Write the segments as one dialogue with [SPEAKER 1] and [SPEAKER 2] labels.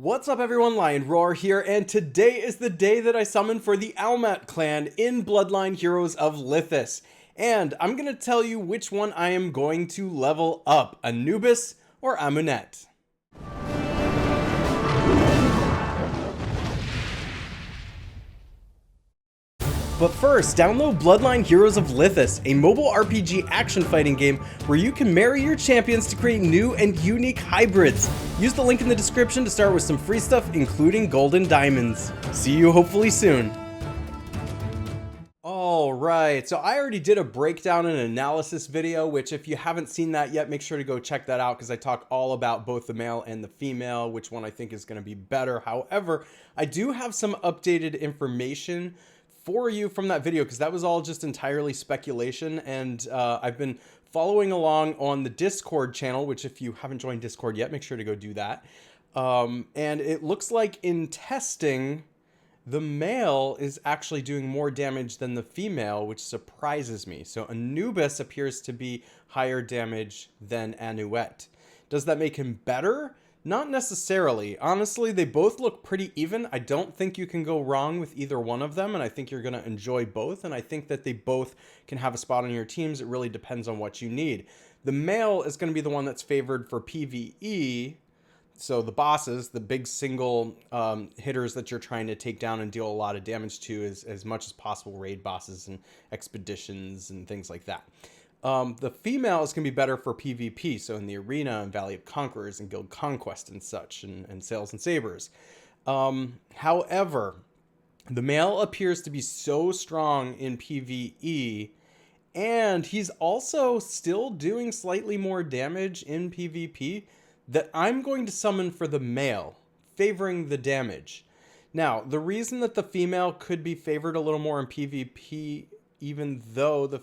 [SPEAKER 1] What's up everyone, Lion Roar here, and today is the day that I summon for the ALMAT clan in Bloodline Heroes of Lithas. And I'm going to tell you which one I am going to level up, Anubis or Amunet. But first, download Bloodline Heroes of Lithas, a mobile RPG action fighting game where you can marry your champions to create new and unique hybrids. Use the link in the description to start with some free stuff, including gold and diamonds. See you hopefully soon. Alright, so I already did a breakdown and analysis video, which if you haven't seen that yet, make sure to go check that out because I talk all about both the male and the female, which one I think is going to be better. However, I do have some updated information for you from that video because that was all just entirely speculation, and I've been following along on the Discord channel, which if you haven't joined Discord yet, make sure to go do that. And it looks like in testing, the male is actually doing more damage than the female, which surprises me. So Anubis appears to be higher damage than Anuet. Does that make him better? Not necessarily. Honestly, they both look pretty even. I don't think you can go wrong with either one of them, and I think you're going to enjoy both, and I think that they both can have a spot on your teams. It really depends on what you need. The male is going to be the one that's favored for PvE, so the bosses, the big single hitters that you're trying to take down and deal a lot of damage to as much as possible, raid bosses and expeditions and things like that. The female is going to be better for PvP, so in the arena and Valley of Conquerors and Guild Conquest and such, and Sails and Sabers. However, the male appears to be so strong in PvE, and he's also still doing slightly more damage in PvP, that I'm going to summon for the male, favoring the damage. Now, the reason that the female could be favored a little more in PvP, even though the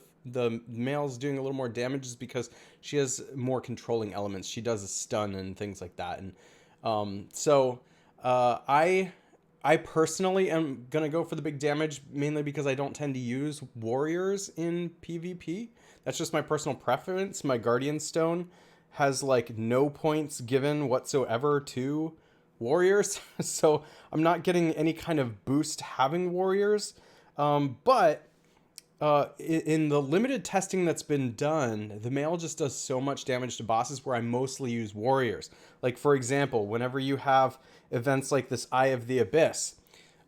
[SPEAKER 1] male's doing a little more damage, is because she has more controlling elements. She does a stun and things like that. And I personally am going to go for the big damage, mainly because I don't tend to use warriors in PvP. That's just my personal preference. My Guardian Stone has like no points given whatsoever to warriors. So I'm not getting any kind of boost having warriors. But in the limited testing that's been done, the male just does so much damage to bosses where I mostly use warriors. Like, for example, whenever you have events like this Eye of the Abyss,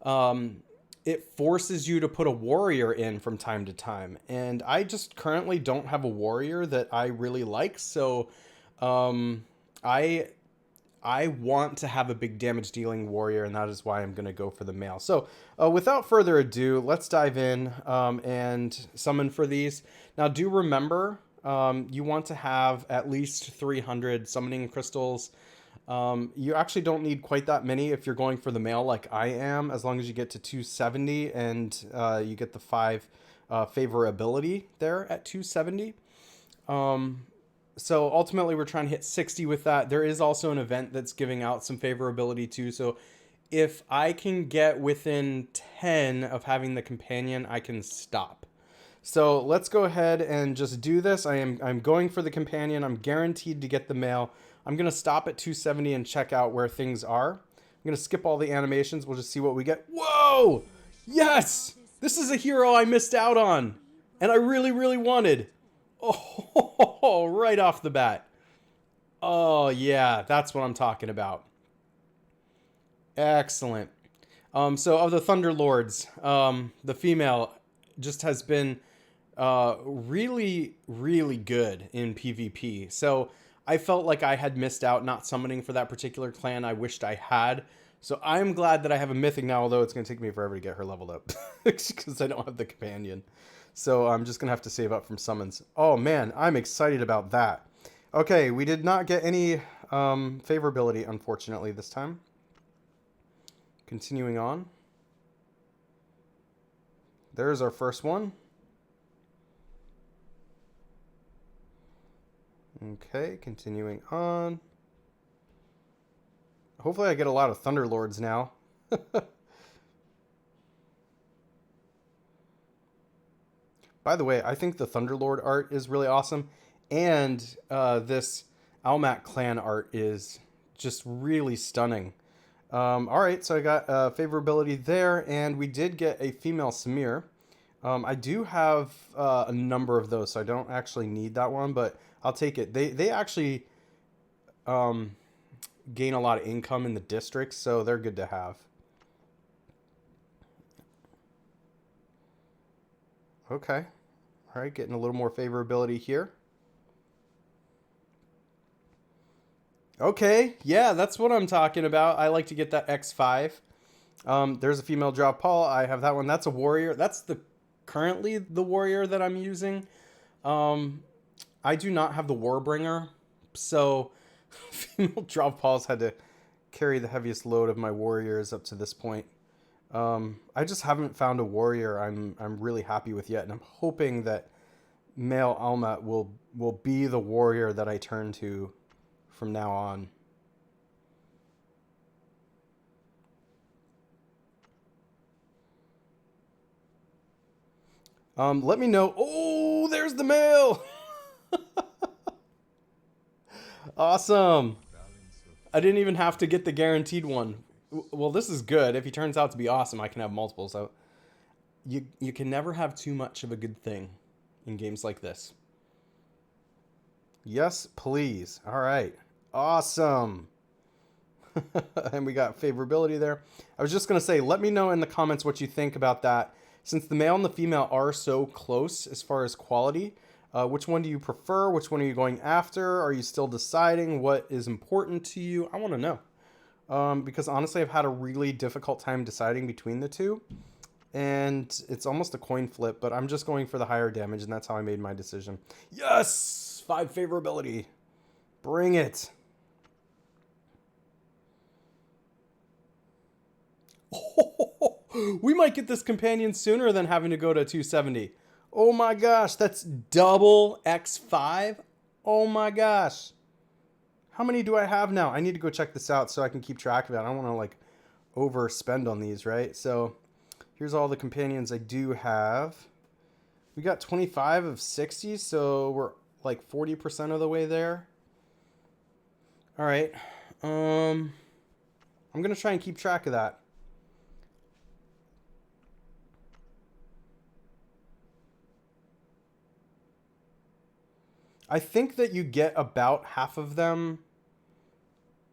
[SPEAKER 1] it forces you to put a warrior in from time to time. And I just currently don't have a warrior that I really like. So I want to have a big damage dealing warrior, and that is why I'm going to go for the male. So without further ado, let's dive in and summon for these. Now, do remember, you want to have at least 300 summoning crystals. You actually don't need quite that many if you're going for the male like I am, as long as you get to 270 and you get the 5 favorability there at 270. So ultimately we're trying to hit 60 with that. There is also an event that's giving out some favorability too. So if I can get within 10 of having the companion, I can stop. So let's go ahead and just do this. I'm going for the companion. I'm guaranteed to get the male. I'm going to stop at 270 and check out where things are. I'm going to skip all the animations. We'll just see what we get. Whoa! Yes! This is a hero I missed out on, and I really, really wanted. Oh, right off the bat. Oh, yeah, that's what I'm talking about. Excellent. So of the Thunder Lords, the female just has been really, really good in PvP. So I felt like I had missed out not summoning for that particular clan. I wished I had. So I'm glad that I have a mythic now, although it's going to take me forever to get her leveled up because I don't have the companion. So I'm just going to have to save up from summons. Oh, man, I'm excited about that. Okay, we did not get any favorability, unfortunately, this time. Continuing on. There's our first one. Okay, continuing on. Hopefully I get a lot of Thunder Lords now. By the way, I think the Thunderlord art is really awesome, and this ALMAT clan art is just really stunning. All right, so I got favorability there, and we did get a female Samir. I do have a number of those, so I don't actually need that one, but I'll take it. They actually um, gain a lot of income in the districts, so they're good to have. Okay. All right, getting a little more favorability here. Okay, yeah, that's what I'm talking about. I like to get that X5. There's a female drop Paul. I have that one. That's a warrior. That's the currently the warrior that I'm using. Um, I do not have the Warbringer, so female drop Pauls had to carry the heaviest load of my warriors up to this point. I just haven't found a warrior I'm really happy with yet, and I'm hoping that male ALMAT will be the warrior that I turn to from now on. Let me know. Oh, there's the male. Awesome. I didn't even have to get the guaranteed one. Well, this is good. If he turns out to be awesome, I can have multiple. So you can never have too much of a good thing in games like this. Yes, please. All right. Awesome. And we got favorability there. I was just going to say, let me know in the comments what you think about that. Since the male and the female are so close as far as quality, which one do you prefer? Which one are you going after? Are you still deciding what is important to you? I want to know. Because honestly, I've had a really difficult time deciding between the two. And it's almost a coin flip, but I'm just going for the higher damage, and that's how I made my decision. Yes! 5 favorability. Bring it. We might get this companion sooner than having to go to 270. Oh my gosh, that's double X5. Oh my gosh. How many do I have now? I need to go check this out so I can keep track of it. I don't want to like overspend on these, right? So here's all the companions I do have. We got 25 of 60, so we're like 40% of the way there. All right. I'm going to try and keep track of that. I think that you get about half of them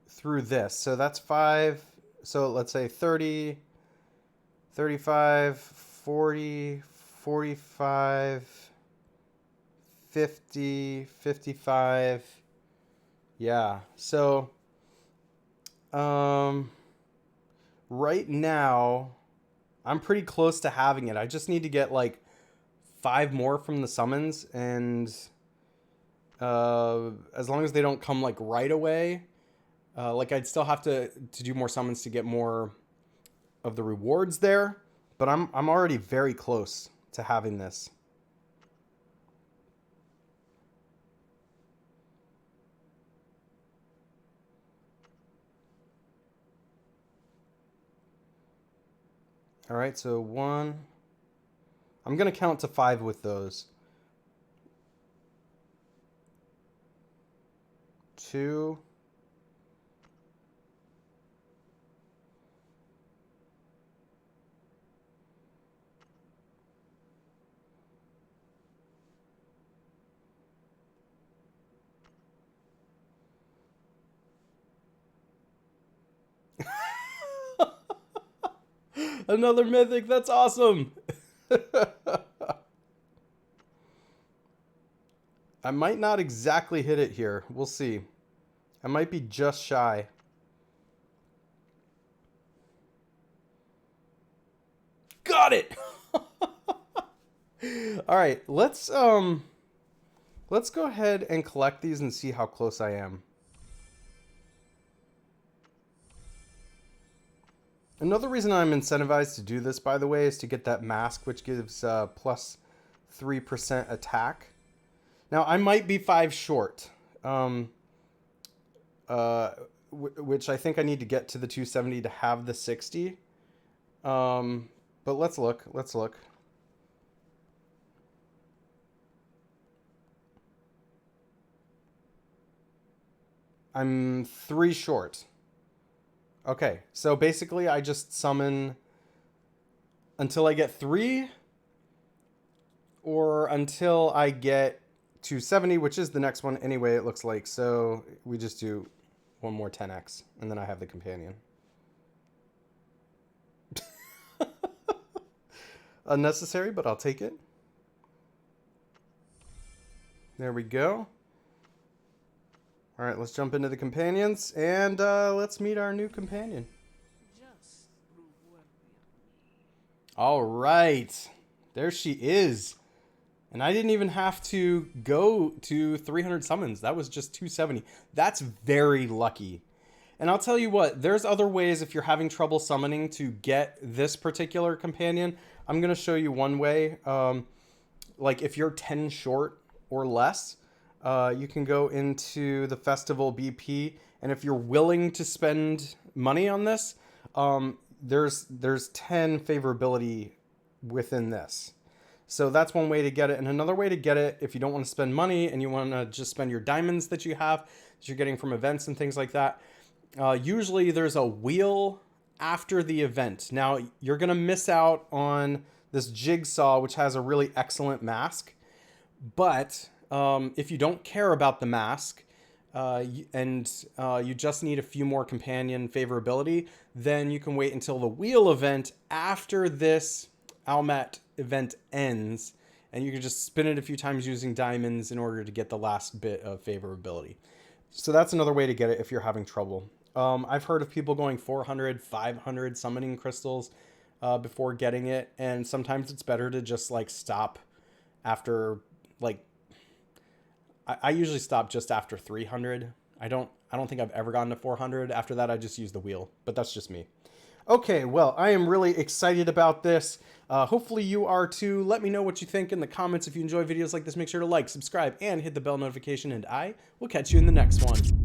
[SPEAKER 1] through this. So that's 5. So let's say 30, 35, 40, 45, 50, 55. Yeah. So right now I'm pretty close to having it. I just need to get like 5 more from the summons, and as long as they don't come like right away, like I'd still have to do more summons to get more of the rewards there, but I'm already very close to having this. All right, so 1. I'm gonna count to 5 with those. 2. Another mythic. That's awesome. I might not exactly hit it here. We'll see. I might be just shy. Got it. All right, let's go ahead and collect these and see how close I am. Another reason I'm incentivized to do this, by the way, is to get that mask, which gives plus 3% attack. Now, I might be 5 short, which I think I need to get to the 270 to have the 60. But let's look. Let's look. I'm 3 short. Okay, so basically I just summon until I get 3 or until I get to 70, which is the next one anyway, it looks like. So we just do one more 10x, and then I have the companion. Unnecessary, but I'll take it. There we go. All right, let's jump into the companions, and let's meet our new companion. All right, there she is. And I didn't even have to go to 300 summons. That was just 270. That's very lucky. And I'll tell you what, there's other ways if you're having trouble summoning to get this particular companion. I'm going to show you one way. Like if you're 10 short or less, you can go into the festival BP. And if you're willing to spend money on this, there's 10 favorability within this. So that's one way to get it. And another way to get it, if you don't want to spend money and you want to just spend your diamonds that you have, that you're getting from events and things like that, usually there's a wheel after the event. Now, you're going to miss out on this jigsaw, which has a really excellent mask. But if you don't care about the mask, and you just need a few more companion favorability, then you can wait until the wheel event after this ALMAT event ends, and you can just spin it a few times using diamonds in order to get the last bit of favorability. So that's another way to get it if you're having trouble. I've heard of people going 400, 500 summoning crystals before getting it, and sometimes it's better to just like stop after like I usually stop just after 300. I don't think I've ever gotten to 400. After that, I just use the wheel, but that's just me. Okay, well, I am really excited about this. Hopefully you are too. Let me know what you think in the comments. If you enjoy videos like this, make sure to like, subscribe, and hit the bell notification, and I will catch you in the next one.